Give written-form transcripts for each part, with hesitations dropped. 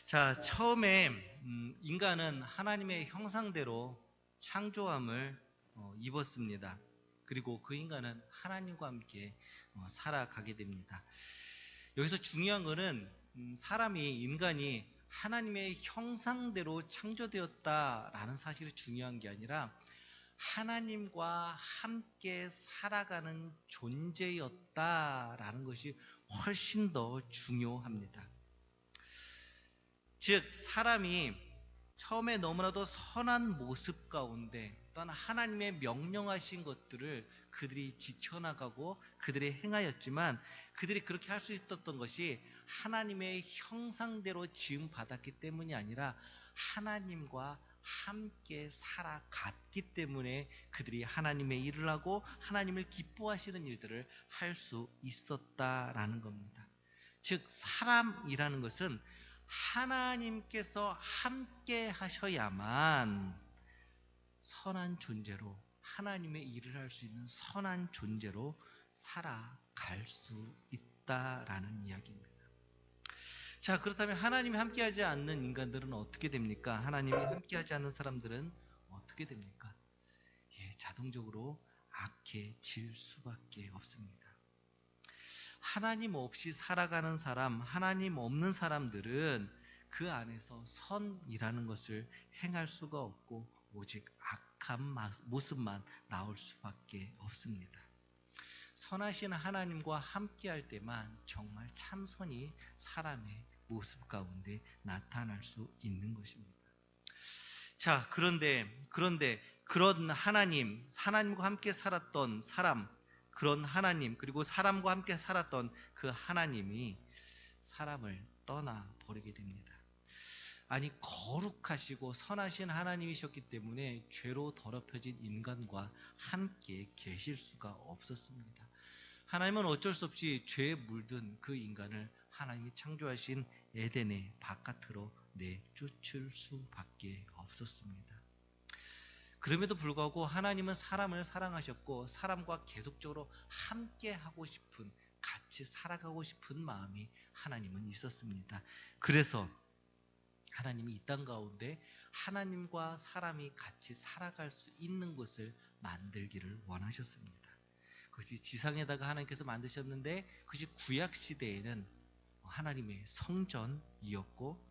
자, 처음에 인간은 하나님의 형상대로 창조함을 입었습니다. 그리고 그 인간은 하나님과 함께 살아가게 됩니다. 여기서 중요한 것은 인간이 하나님의 형상대로 창조되었다라는 사실이 중요한 게 아니라 하나님과 함께 살아가는 존재였다라는 것이 훨씬 더 중요합니다. 즉 사람이 처음에 너무나도 선한 모습 가운데 또한 하나님의 명령하신 것들을 그들이 지켜나가고 그들이 행하였지만, 그들이 그렇게 할 수 있었던 것이 하나님의 형상대로 지음받았기 때문이 아니라 하나님과 함께 살아갔기 때문에 그들이 하나님의 일을 하고 하나님을 기뻐하시는 일들을 할 수 있었다라는 겁니다. 즉 사람이라는 것은 하나님께서 함께 하셔야만 선한 존재로, 하나님의 일을 할 수 있는 선한 존재로 살아갈 수 있다라는 이야기입니다. 자, 그렇다면 하나님이 함께하지 않는 인간들은 어떻게 됩니까? 하나님이 함께하지 않는 사람들은 어떻게 됩니까? 자동적으로 악해질 수밖에 없습니다. 하나님 없이 살아가는 사람, 하나님 없는 사람들은 그 안에서 선이라는 것을 행할 수가 없고 오직 악한 모습만 나올 수밖에 없습니다. 선하신 하나님과 함께할 때만 정말 참선이 사람의 모습 가운데 나타날 수 있는 것입니다. 자, 그런데 그런 하나님과 함께 살았던 사람, 그런 하나님, 그리고 사람과 함께 살았던 그 하나님이 사람을 떠나버리게 됩니다. 아니, 거룩하시고 선하신 하나님이셨기 때문에 죄로 더럽혀진 인간과 함께 계실 수가 없었습니다. 하나님은 어쩔 수 없이 죄에 물든 그 인간을 하나님이 창조하신 에덴의 바깥으로 내쫓을 수밖에 없었습니다. 그럼에도 불구하고 하나님은 사람을 사랑하셨고 사람과 계속적으로 함께 하고 싶은, 같이 살아가고 싶은 마음이 하나님은 있었습니다. 그래서 하나님이 이 땅 가운데 하나님과 사람이 같이 살아갈 수 있는 곳을 만들기를 원하셨습니다. 그것이 지상에다가 하나님께서 만드셨는데, 그것이 구약시대에는 하나님의 성전이었고,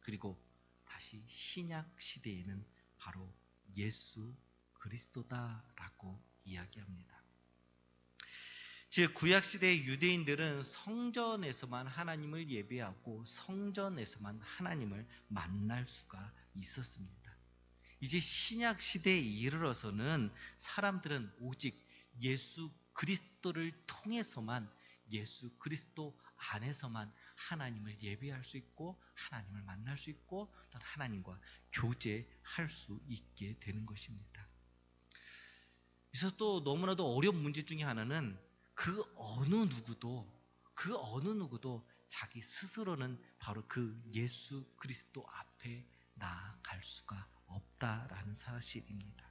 그리고 다시 신약시대에는 바로 예수 그리스도다라고 이야기합니다. 즉 구약시대의 유대인들은 성전에서만 하나님을 예배하고 성전에서만 하나님을 만날 수가 있었습니다. 이제 신약시대에 이르러서는 사람들은 오직 예수 그리스도를 통해서만, 예수 그리스도 안에서만 하나님을 예배할 수 있고 하나님을 만날 수 있고 또 하나님과 교제할 수 있게 되는 것입니다. 그래서 또 너무나도 어려운 문제 중에 하나는 그 어느 누구도 자기 스스로는 바로 그 예수 그리스도 앞에 나아갈 수가 없다라는 사실입니다.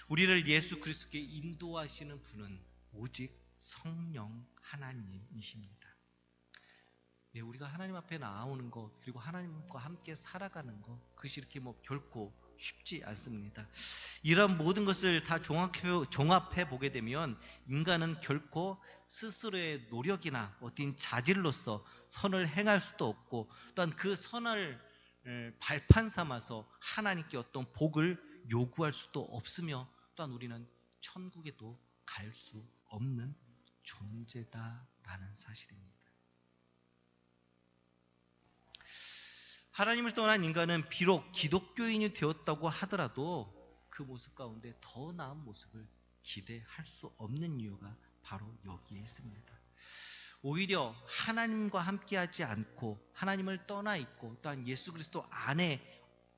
우리를 예수 그리스도께 인도하시는 분은 오직 성령 하나님이십니다. 우리가 하나님 앞에 나오는 것, 그리고 하나님과 함께 살아가는 것, 그것이 이렇게 결코 쉽지 않습니다. 이런 모든 것을 다 종합해 보게 되면 인간은 결코 스스로의 노력이나 어떤 자질로서 선을 행할 수도 없고, 또한 그 선을 발판 삼아서 하나님께 어떤 복을 요구할 수도 없으며, 또한 우리는 천국에도 갈 수 없는 존재다라는 사실입니다. 하나님을 떠난 인간은 비록 기독교인이 되었다고 하더라도 그 모습 가운데 더 나은 모습을 기대할 수 없는 이유가 바로 여기에 있습니다. 오히려 하나님과 함께하지 않고 하나님을 떠나 있고 또한 예수 그리스도 안에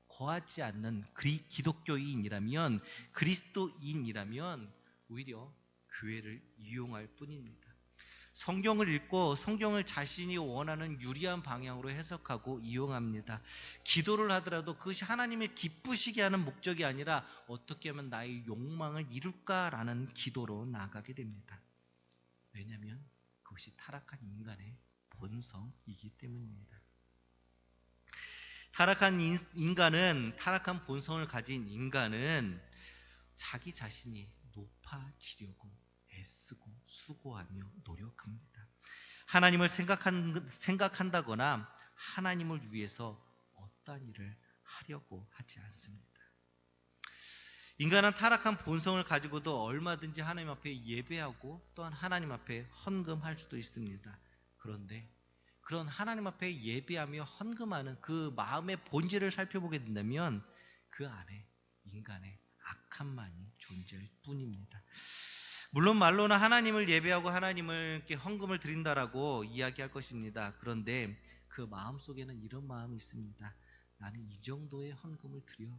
거하지 않는 기독교인이라면, 그리스도인이라면 오히려 교회를 이용할 뿐입니다. 성경을 읽고 성경을 자신이 원하는 유리한 방향으로 해석하고 이용합니다. 기도를 하더라도 그것이 하나님을 기쁘시게 하는 목적이 아니라 어떻게 하면 나의 욕망을 이룰까라는 기도로 나아가게 됩니다. 왜냐하면 그것이 타락한 인간의 본성이기 때문입니다. 타락한 본성을 가진 인간은 자기 자신이 높아지려고 애쓰고 수고하며 노력합니다. 하나님을 생각한다거나 하나님을 위해서 어떠한 일을 하려고 하지 않습니다. 인간은 타락한 본성을 가지고도 얼마든지 하나님 앞에 예배하고 또한 하나님 앞에 헌금할 수도 있습니다. 그런데 그런 하나님 앞에 예배하며 헌금하는 그 마음의 본질을 살펴보게 된다면 그 안에 인간의 악함만이 존재할 뿐입니다. 물론 말로는 하나님을 예배하고 하나님께 헌금을 드린다라고 이야기할 것입니다. 그런데 그 마음 속에는 이런 마음이 있습니다. 나는 이 정도의 헌금을 드려.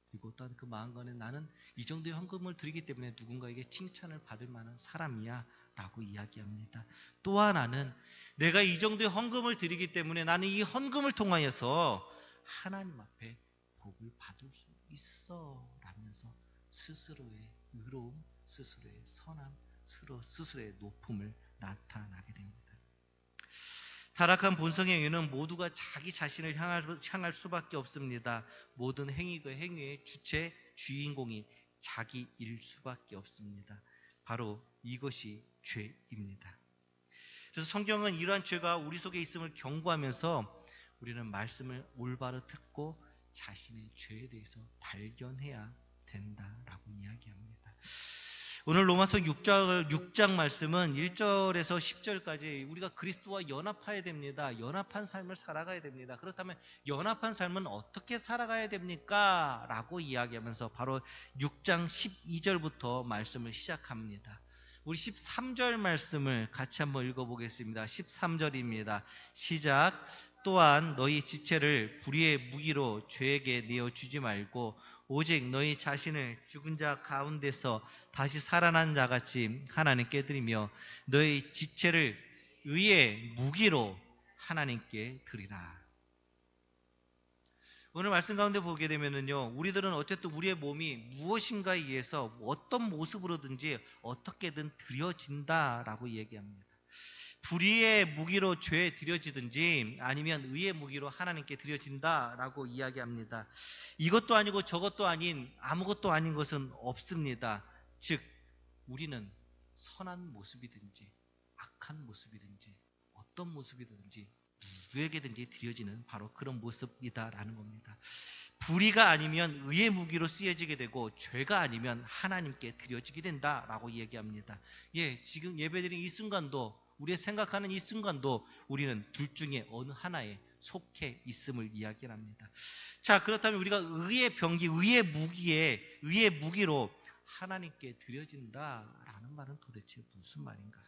그리고 또한 그 마음간에 나는 이 정도의 헌금을 드리기 때문에 누군가에게 칭찬을 받을 만한 사람이야 라고 이야기합니다. 또 하나는 내가 이 정도의 헌금을 드리기 때문에 나는 이 헌금을 통하여서 하나님 앞에 복을 받을 수 있어 라면서 스스로의 의로움, 스스로의 선함, 스스로의 높음을 나타나게 됩니다. 타락한 본성의 이유는 모두가 자기 자신을 향할 수밖에 없습니다. 모든 행위의 주체, 주인공이 자기일 수밖에 없습니다. 바로 이것이 죄입니다. 그래서 성경은 이러한 죄가 우리 속에 있음을 경고하면서 우리는 말씀을 올바로 듣고 자신의 죄에 대해서 발견해야 된다라고 이야기합니다. 오늘 로마서 6장 말씀은 1절에서 10절까지 우리가 그리스도와 연합해야 됩니다. 연합한 삶을 살아가야 됩니다. 그렇다면 연합한 삶은 어떻게 살아가야 됩니까? 라고 이야기하면서 바로 6장 12절부터 말씀을 시작합니다. 우리 13절 말씀을 같이 한번 읽어보겠습니다. 13절입니다. 시작. 또한 너희 지체를 불의의 무기로 죄에게 내어주지 말고 오직 너희 자신을 죽은 자 가운데서 다시 살아난 자같이 하나님께 드리며 너희 지체를 의의 무기로 하나님께 드리라. 오늘 말씀 가운데 보게 되면은요, 우리들은 어쨌든 우리의 몸이 무엇인가에 의해서 어떤 모습으로든지 어떻게든 드려진다라고 얘기합니다. 불의의 무기로 죄에 드려지든지 아니면 의의 무기로 하나님께 드려진다라고 이야기합니다. 이것도 아니고 저것도 아닌 아무것도 아닌 것은 없습니다. 즉 우리는 선한 모습이든지 악한 모습이든지 어떤 모습이든지 누구에게든지 드려지는 바로 그런 모습이다라는 겁니다. 불의가 아니면 의의 무기로 쓰여지게 되고 죄가 아니면 하나님께 드려지게 된다라고 얘기합니다. 지금 예배드린 이 순간도 우리의 생각하는 이 순간도 우리는 둘 중에 어느 하나에 속해 있음을 이야기합니다. 자, 그렇다면 우리가 의의 병기, 의의 무기로 하나님께 드려진다라는 말은 도대체 무슨 말인가?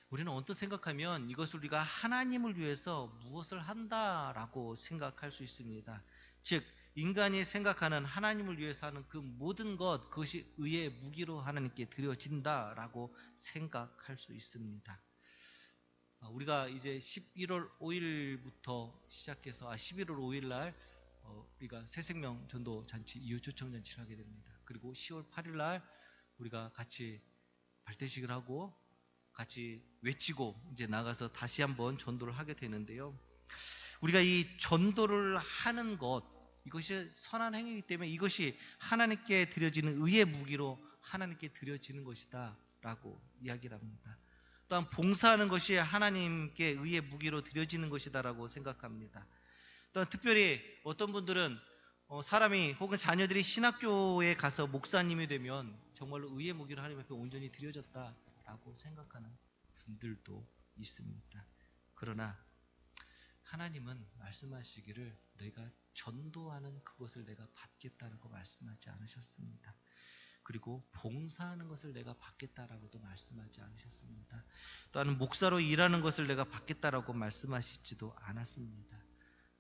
우리는 언뜻 생각하면 이것을 우리가 하나님을 위해서 무엇을 한다라고 생각할 수 있습니다. 즉 인간이 생각하는 하나님을 위해서 하는 그 모든 것, 그것이 의의 무기로 하나님께 드려진다라고 생각할 수 있습니다. 우리가 이제 11월 5일부터 시작해서 11월 5일 날 우리가 새생명 전도 잔치 이후 초청 잔치를 하게 됩니다. 그리고 10월 8일 날 우리가 같이 발대식을 하고 같이 외치고 이제 나가서 다시 한번 전도를 하게 되는데요. 우리가 이 전도를 하는 것, 이것이 선한 행위이기 때문에 이것이 하나님께 드려지는 의의 무기로 하나님께 드려지는 것이다 라고 이야기를 합니다. 또한 봉사하는 것이 하나님께 의의 무기로 드려지는 것이다 라고 생각합니다. 또한 특별히 어떤 분들은 사람이 혹은 자녀들이 신학교에 가서 목사님이 되면 정말로 의의 무기로 하나님 앞에 온전히 드려졌다 라고 생각하는 분들도 있습니다. 그러나 하나님은 말씀하시기를 너희가 전도하는 그것을 내가 받겠다라고 말씀하지 않으셨습니다. 그리고 봉사하는 것을 내가 받겠다라고도 말씀하지 않으셨습니다. 또한 목사로 일하는 것을 내가 받겠다라고 말씀하시지도 않았습니다.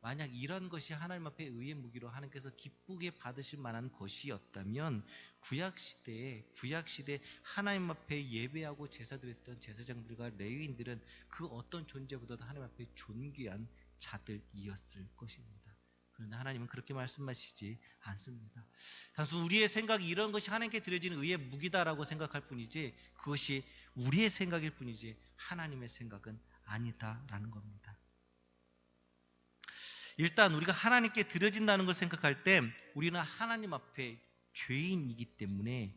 만약 이런 것이 하나님 앞에 의의 무기로 하나님께서 기쁘게 받으실 만한 것이었다면 구약시대에 하나님 앞에 예배하고 제사드렸던 제사장들과 레위인들은 그 어떤 존재보다도 하나님 앞에 존귀한 자들이었을 것입니다. 그런데 하나님은 그렇게 말씀하시지 않습니다. 단순 우리의 생각이 이런 것이 하나님께 드려지는 의의 무기다라고 생각할 뿐이지 그것이 우리의 생각일 뿐이지 하나님의 생각은 아니다라는 겁니다. 일단 우리가 하나님께 드려진다는 걸 생각할 때 우리는 하나님 앞에 죄인이기 때문에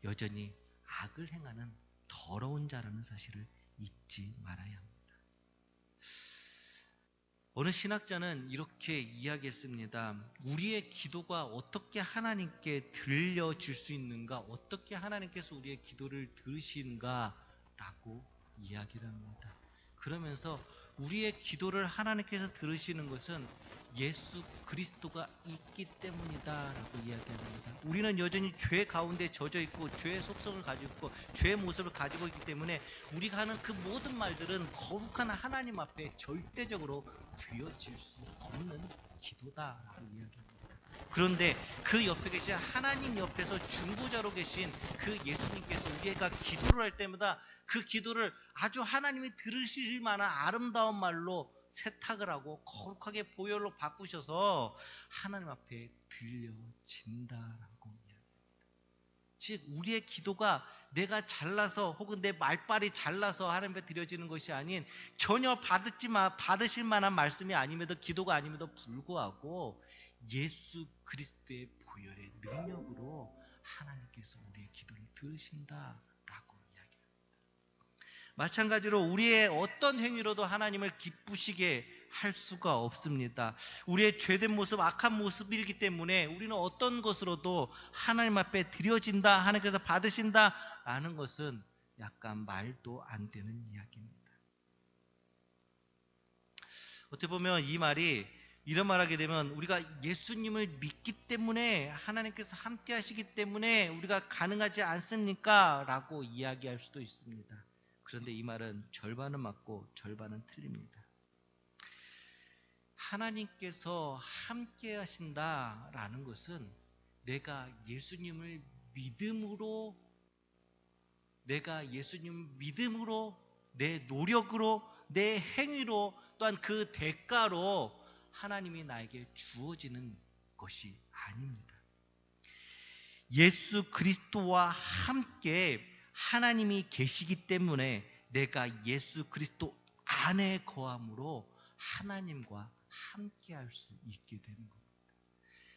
여전히 악을 행하는 더러운 자라는 사실을 잊지 말아야 합니다. 어느 신학자는 이렇게 이야기했습니다. 우리의 기도가 어떻게 하나님께 들려질 수 있는가, 어떻게 하나님께서 우리의 기도를 들으시는가 라고 이야기를 합니다. 그러면서 우리의 기도를 하나님께서 들으시는 것은 예수 그리스도가 있기 때문이다 라고 이야기합니다. 우리는 여전히 죄 가운데 젖어 있고 죄의 속성을 가지고 있고 죄의 모습을 가지고 있기 때문에 우리가 하는 그 모든 말들은 거룩한 하나님 앞에 절대적으로 드려질 수 없는 기도다라고 이야기합니다. 그런데 그 옆에 계신 하나님 옆에서 중보자로 계신 그 예수님께서 우리가 기도를 할 때마다 그 기도를 아주 하나님이 들으실 만한 아름다운 말로 세탁을 하고 거룩하게 보혈로 바꾸셔서 하나님 앞에 들려진다라고 이야기합니다. 즉 우리의 기도가 내가 잘나서 혹은 내 말빨이 잘나서 하나님 앞에 드려지는 것이 아닌 전혀 받으실 만한 말씀이 아님에도 기도가 아님에도 불구하고 예수 그리스도의 보혈의 능력으로 하나님께서 우리의 기도를 들으신다라고 이야기합니다. 마찬가지로 우리의 어떤 행위로도 하나님을 기쁘시게 할 수가 없습니다. 우리의 죄된 모습, 악한 모습이기 때문에 우리는 어떤 것으로도 하나님 앞에 드려진다, 하나님께서 받으신다라는 것은 약간 말도 안 되는 이야기입니다. 어떻게 보면 이 말이 이런 말하게 되면 우리가 예수님을 믿기 때문에 하나님께서 함께 하시기 때문에 우리가 가능하지 않습니까? 라고 이야기할 수도 있습니다. 그런데 이 말은 절반은 맞고 절반은 틀립니다. 하나님께서 함께 하신다라는 것은 내가 예수님을 믿음으로 내 노력으로 내 행위로 또한 그 대가로 하나님이 나에게 주어지는 것이 아닙니다. 예수 그리스도와 함께 하나님이 계시기 때문에 내가 예수 그리스도 안에 거함으로 하나님과 함께 할 수 있게 되는 겁니다.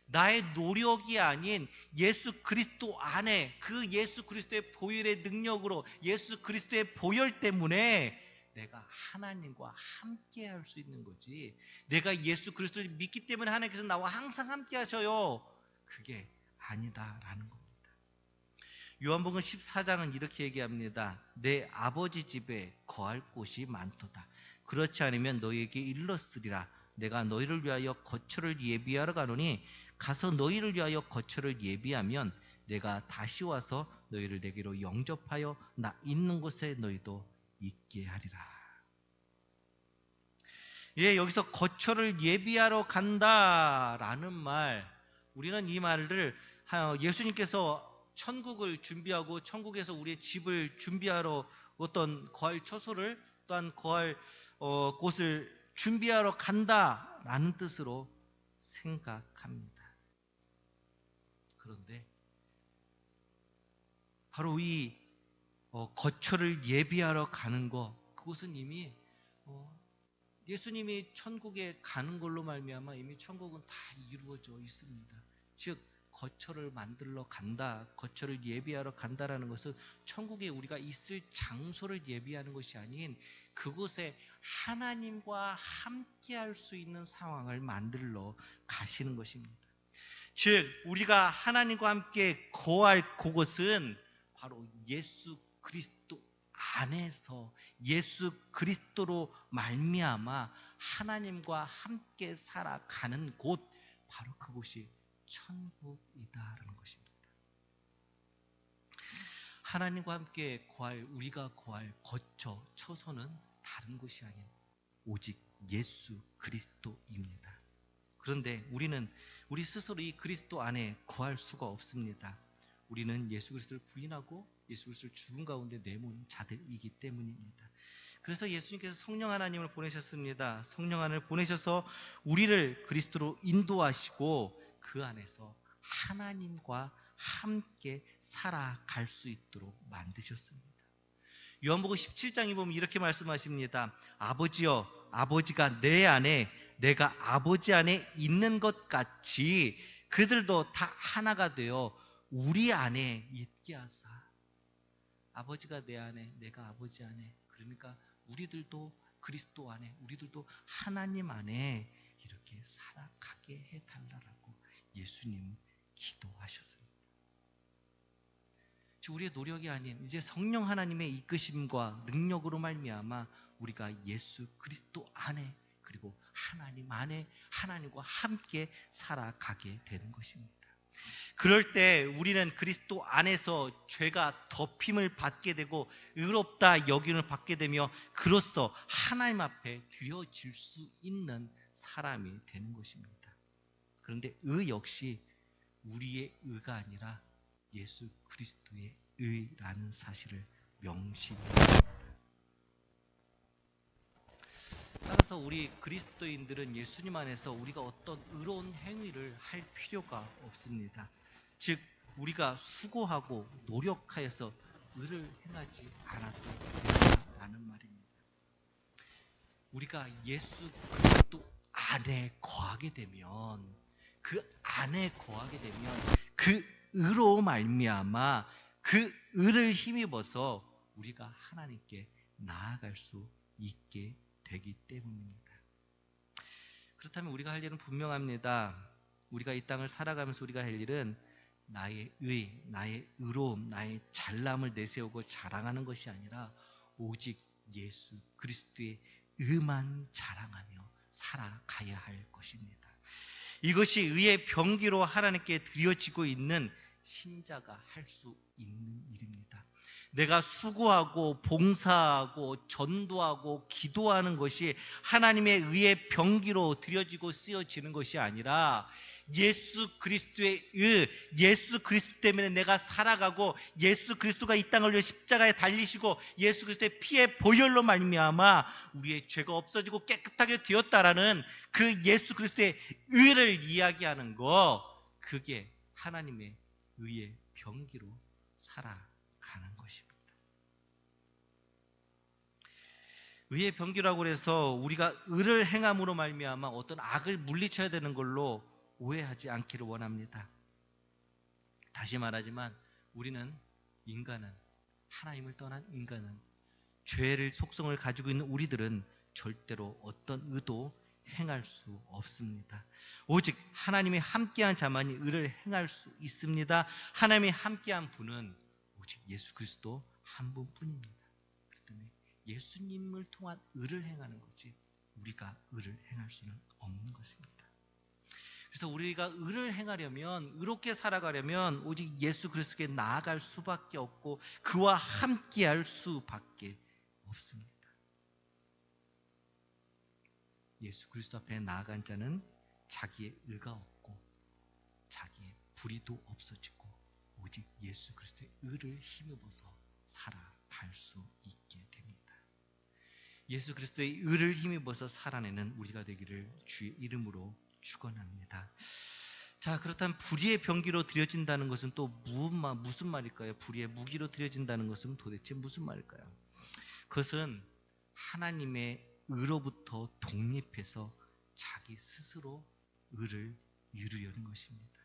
나의 노력이 아닌 예수 그리스도 안에 그 예수 그리스도의 보혈의 능력으로 예수 그리스도의 보혈 때문에 내가 하나님과 함께 할 수 있는 거지, 내가 예수 그리스도를 믿기 때문에 하나님께서 나와 항상 함께 하셔요, 그게 아니다라는 겁니다. 요한복음 14장은 이렇게 얘기합니다. 내 아버지 집에 거할 곳이 많도다. 그렇지 않으면 너희에게 일렀으리라. 내가 너희를 위하여 거처를 예비하러 가노니 가서 너희를 위하여 거처를 예비하면 내가 다시 와서 너희를 내게로 영접하여 나 있는 곳에 너희도 있게 하리라. 예, 여기서 거처를 예비하러 간다라는 말, 우리는 이 말을 예수님께서 천국을 준비하고 천국에서 우리의 집을 준비하러 어떤 거할 처소를 또한 거할 곳을 준비하러 간다라는 뜻으로 생각합니다. 그런데 바로 이 거처를 예비하러 가는 것, 그것은 이미 예수님이 천국에 가는 걸로 말미암아 이미 천국은 다 이루어져 있습니다. 즉 거처를 만들러 간다, 거처를 예비하러 간다라는 것은 천국에 우리가 있을 장소를 예비하는 것이 아닌 그곳에 하나님과 함께 할 수 있는 상황을 만들러 가시는 것입니다. 즉 우리가 하나님과 함께 거할 그곳은 바로 예수 그리스도 안에서 예수 그리스도로 말미암아 하나님과 함께 살아가는 곳, 바로 그곳이 천국이다라는 것입니다. 하나님과 함께 우리가 거할 거처, 처소는 다른 곳이 아닌 오직 예수 그리스도입니다. 그런데 우리는 우리 스스로 이 그리스도 안에 거할 수가 없습니다. 우리는 예수 그리스도를 부인하고 예수 그리스도를 죽음 가운데 내모는 자들이기 때문입니다. 그래서 예수님께서 성령 하나님을 보내셨습니다. 성령 하나님을 보내셔서 우리를 그리스도로 인도하시고 그 안에서 하나님과 함께 살아갈 수 있도록 만드셨습니다. 요한복음 17장에 보면 이렇게 말씀하십니다. 아버지여, 아버지가 내 안에 내가 아버지 안에 있는 것 같이 그들도 다 하나가 되어 우리 안에 있게 하사. 아버지가 내 안에, 내가 아버지 안에. 그러니까 우리들도 그리스도 안에, 우리들도 하나님 안에 이렇게 살아가게 해달라고 예수님 기도하셨습니다. 우리의 노력이 아닌 이제 성령 하나님의 이끄심과 능력으로 말미암아 우리가 예수 그리스도 안에, 그리고 하나님 안에 하나님과 함께 살아가게 되는 것입니다. 그럴 때 우리는 그리스도 안에서 죄가 덮임을 받게 되고 의롭다 여김을 받게 되며 그로써 하나님 앞에 드려질 수 있는 사람이 되는 것입니다. 그런데 의 역시 우리의 의가 아니라 예수 그리스도의 의라는 사실을 명심합니다. 따라서 우리 그리스도인들은 예수님 안에서 우리가 어떤 의로운 행위를 할 필요가 없습니다. 즉 우리가 수고하고 노력하여서 의를 행하지 않아도 된다라는 말입니다. 우리가 예수 그리스도 안에 거하게 되면, 그 안에 거하게 되면 그 의로 말미암아 그 의를 힘입어서 우리가 하나님께 나아갈 수 있게 되기 때문입니다. 그렇다면 우리가 할 일은 분명합니다. 우리가 이 땅을 살아가면서 우리가 할 일은 나의 의, 나의 의로움, 나의 잘남을 내세우고 자랑하는 것이 아니라 오직 예수 그리스도의 의만 자랑하며 살아가야 할 것입니다. 이것이 의의 병기로 하나님께 드려지고 있는 신자가 할 수 있는 일입니다. 내가 수고하고 봉사하고 전도하고 기도하는 것이 하나님의 의의 병기로 드려지고 쓰여지는 것이 아니라 예수 그리스도의 의, 예수 그리스도 때문에 내가 살아가고 예수 그리스도가 이 땅을 위해 십자가에 달리시고 예수 그리스도의 피의 보혈로 말미암아 우리의 죄가 없어지고 깨끗하게 되었다라는 그 예수 그리스도의 의를 이야기하는 거, 그게 하나님의 의의 병기로 살아가는 것입니다. 의의 병기라고 해서 우리가 의를 행함으로 말미암아 어떤 악을 물리쳐야 되는 걸로 오해하지 않기를 원합니다. 다시 말하지만 우리는, 인간은, 하나님을 떠난 인간은, 죄를 속성을 가지고 있는 우리들은 절대로 어떤 의도 행할 수 없습니다. 오직 하나님이 함께한 자만이 의를 행할 수 있습니다. 하나님이 함께한 분은 오직 예수 그리스도 한 분뿐입니다. 그렇기 때문에 예수님을 통한 의를 행하는 거지 우리가 의를 행할 수는 없는 것입니다. 그래서 우리가 의를 행하려면, 의롭게 살아가려면 오직 예수 그리스도께 나아갈 수밖에 없고 그와 함께할 수밖에 없습니다. 예수 그리스도 앞에 나아간 자는 자기의 의가 없고 자기의 불의도 없어지고 오직 예수 그리스도의 의를 힘입어서 살아갈 수 있게 됩니다. 예수 그리스도의 의를 힘입어서 살아내는 우리가 되기를 주의 이름으로 축원합니다. 자, 그렇다면 불의의 병기로 드려진다는 것은 또 무슨 말일까요? 불의의 무기로 드려진다는 것은 도대체 무슨 말일까요? 그것은 하나님의 의로부터 독립해서 자기 스스로 의를 이루려는 것입니다.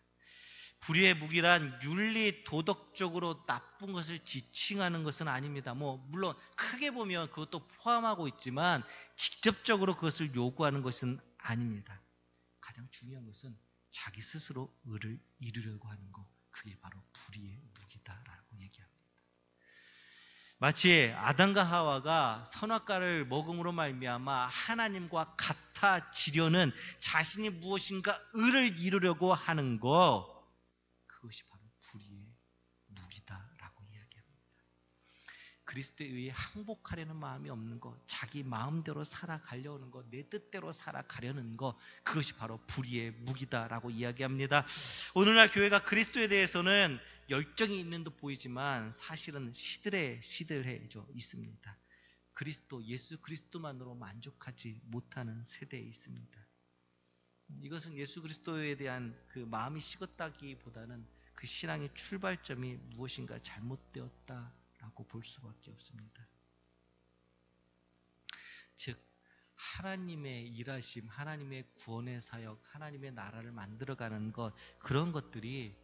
불의의 무기란 윤리 도덕적으로 나쁜 것을 지칭하는 것은 아닙니다. 물론 크게 보면 그것도 포함하고 있지만 직접적으로 그것을 요구하는 것은 아닙니다. 가장 중요한 것은 자기 스스로 의를 이루려고 하는 것, 그게 바로 불의의 무기다라고 얘기합니다. 마치 아담과 하와가 선악과를 먹음으로 말미암아 하나님과 같아지려는 자신이 무엇인가 의를 이루려고 하는 것, 그것이 바로 불의의 무기다라고 이야기합니다. 그리스도에 의해 항복하려는 마음이 없는 것, 자기 마음대로 살아가려는 것, 내 뜻대로 살아가려는 것, 그것이 바로 불의의 무기다라고 이야기합니다. 오늘날 교회가 그리스도에 대해서는 열정이 있는 듯 보이지만 사실은 시들해져 있습니다. 그리스도, 예수 그리스도만으로 만족하지 못하는 세대에 있습니다. 이것은 예수 그리스도에 대한 그 마음이 식었다기보다는 그 신앙의 출발점이 무엇인가 잘못되었다라고 볼 수밖에 없습니다. 즉 하나님의 일하심, 하나님의 구원의 사역, 하나님의 나라를 만들어가는 것, 그런 것들이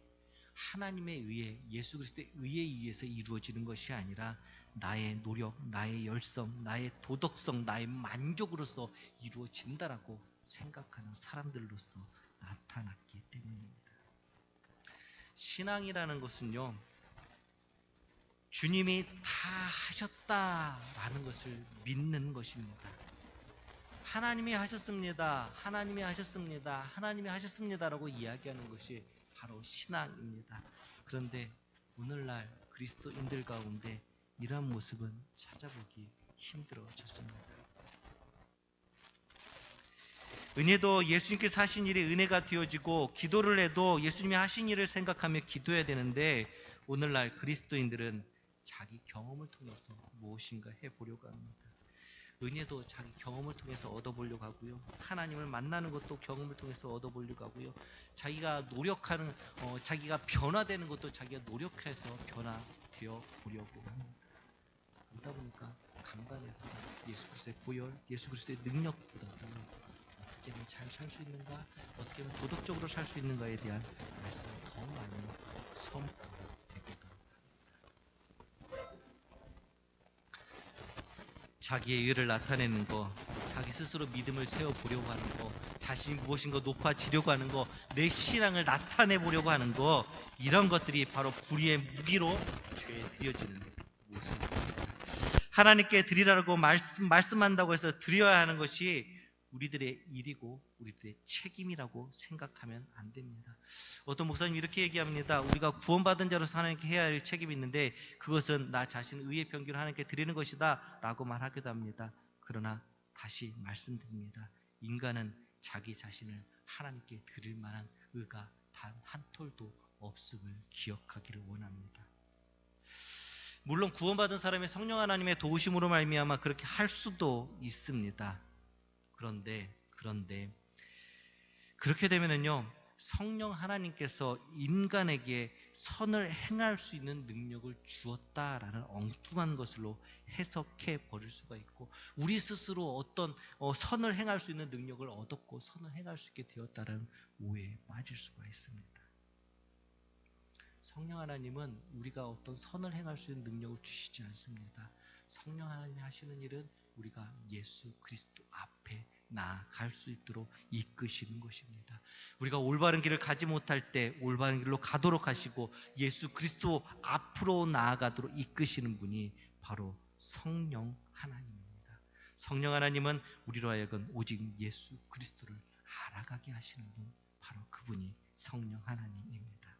하나님의 의해, 예수 그리스도의 의에 의해서 이루어지는 것이 아니라 나의 노력, 나의 열성, 나의 도덕성, 나의 만족으로서 이루어진다라고 생각하는 사람들로서 나타났기 때문입니다. 신앙이라는 것은요, 주님이 다 하셨다라는 것을 믿는 것입니다. 하나님이 하셨습니다. 하나님이 하셨습니다. 하나님이 하셨습니다라고 이야기하는 것이 바로 신앙입니다. 그런데 오늘날 그리스도인들 가운데 이러한 모습은 찾아보기 힘들어졌습니다. 은혜도 예수님께서 하신 일이 은혜가 되어지고, 기도를 해도 예수님이 하신 일을 생각하며 기도해야 되는데, 오늘날 그리스도인들은 자기 경험을 통해서 무엇인가 해보려고 합니다. 은혜도 자기 경험을 통해서 얻어보려고 하고요. 하나님을 만나는 것도 경험을 통해서 얻어보려고 하고요. 자기가 노력하는, 자기가 변화되는 것도 자기가 노력해서 변화되어 보려고 합니다. 그러다 보니까 간단해서 예수 그리스도의 보혈, 예수 그리스도의 능력보다도 어떻게 하면 잘 살 수 있는가, 어떻게 하면 도덕적으로 살 수 있는가에 대한 말씀을 더 많이 선포되기도 합니다. 자기의 의를 나타내는 거, 자기 스스로 믿음을 세워보려고 하는 거, 자신이 무엇인가 높아지려고 하는 거, 내 신앙을 나타내보려고 하는 거, 이런 것들이 바로 불의의 무기로 죄에 드려지는 모습입니다. 하나님께 드리라고 말씀한다고 해서 드려야 하는 것이 우리들의 일이고 우리들의 책임이라고 생각하면 안 됩니다. 어떤 목사님이 이렇게 얘기합니다. 우리가 구원받은 자로서 하나님께 해야 할 책임이 있는데, 그것은 나 자신 의의 편견을 하나님께 드리는 것이다 라고 말하기도 합니다. 그러나 다시 말씀드립니다. 인간은 자기 자신을 하나님께 드릴 만한 의가 단 한 톨도 없음을 기억하기를 원합니다. 물론 구원받은 사람의 성령 하나님의 도우심으로 말미암아 그렇게 할 수도 있습니다. 그런데 그렇게 되면은요, 성령 하나님께서 인간에게 선을 행할 수 있는 능력을 주었다라는 엉뚱한 것으로 해석해 버릴 수가 있고, 우리 스스로 어떤 선을 행할 수 있는 능력을 얻었고 선을 행할 수 있게 되었다라는 오해에 빠질 수가 있습니다. 성령 하나님은 우리가 어떤 선을 행할 수 있는 능력을 주시지 않습니다. 성령 하나님이 하시는 일은 우리가 예수 그리스도 앞에 나아갈 수 있도록 이끄시는 것입니다. 우리가 올바른 길을 가지 못할 때 올바른 길로 가도록 하시고, 예수 그리스도 앞으로 나아가도록 이끄시는 분이 바로 성령 하나님입니다. 성령 하나님은 우리로 하여금 오직 예수 그리스도를 알아가게 하시는 분, 바로 그분이 성령 하나님입니다.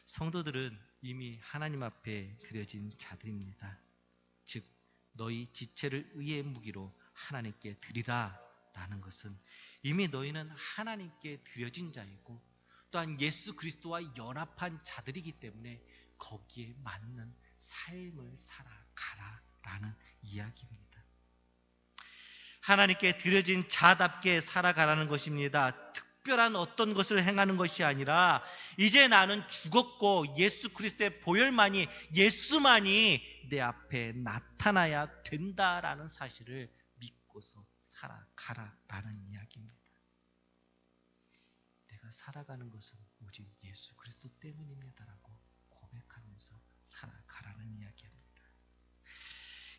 성도들은 이미 하나님 앞에 드려진 자들입니다. 즉, 너희 지체를 의의 무기로 하나님께 드리라 라는 것은 이미 너희는 하나님께 드려진 자이고, 또한 예수 그리스도와 연합한 자들이기 때문에 거기에 맞는 삶을 살아가라 라는 이야기입니다. 하나님께 드려진 자답게 살아가라는 것입니다. 특별한 어떤 것을 행하는 것이 아니라, 이제 나는 죽었고 예수 그리스도의 보혈만이, 예수만이 내 앞에 나타나야 된다라는 사실을 믿고서 살아가라라는 이야기입니다. 내가 살아가는 것은 오직 예수 그리스도 때문입니다라고 고백하면서 살아가라는 이야기입니다.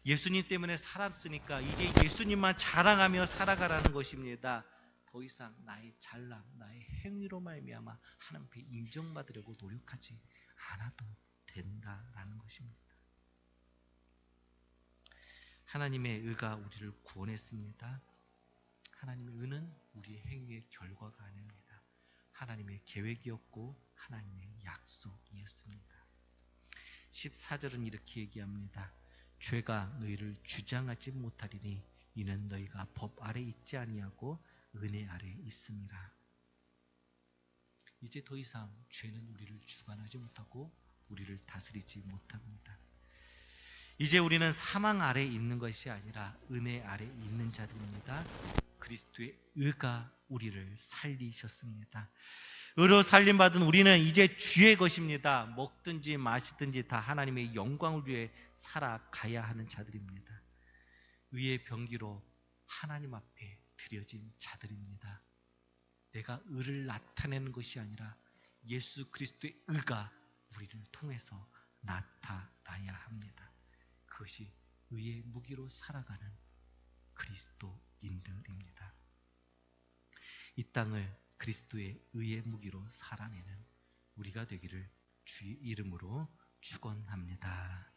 예수님 때문에 살았으니까 이제 예수님만 자랑하며 살아가라는 것입니다. 더 이상 나의 잘남, 나의 행위로 말미암아 하나님 앞에 인정받으려고 노력하지 않아도 된다라는 것입니다. 하나님의 의가 우리를 구원했습니다. 하나님의 의는 우리의 행위의 결과가 아닙니다. 하나님의 계획이었고 하나님의 약속이었습니다. 14절은 이렇게 얘기합니다. 죄가 너희를 주장하지 못하리니 이는 너희가 법 아래 있지 아니하고 은혜 아래 있음이라. 이제 더 이상 죄는 우리를 주관하지 못하고 우리를 다스리지 못합니다. 이제 우리는 사망 아래 있는 것이 아니라 은혜 아래 있는 자들입니다. 그리스도의 의가 우리를 살리셨습니다. 의로 살림받은 우리는 이제 주의 것입니다. 먹든지 마시든지 다 하나님의 영광을 위해 살아가야 하는 자들입니다. 의의 병기로 하나님 앞에 드려진 자들입니다. 내가 의를 나타내는 것이 아니라 예수 그리스도의 의가 우리를 통해서 나타나야 합니다. 그것이 의의 무기로 살아가는 그리스도인들입니다. 이 땅을 그리스도의 의의 무기로 살아내는 우리가 되기를 주의 이름으로 축원합니다.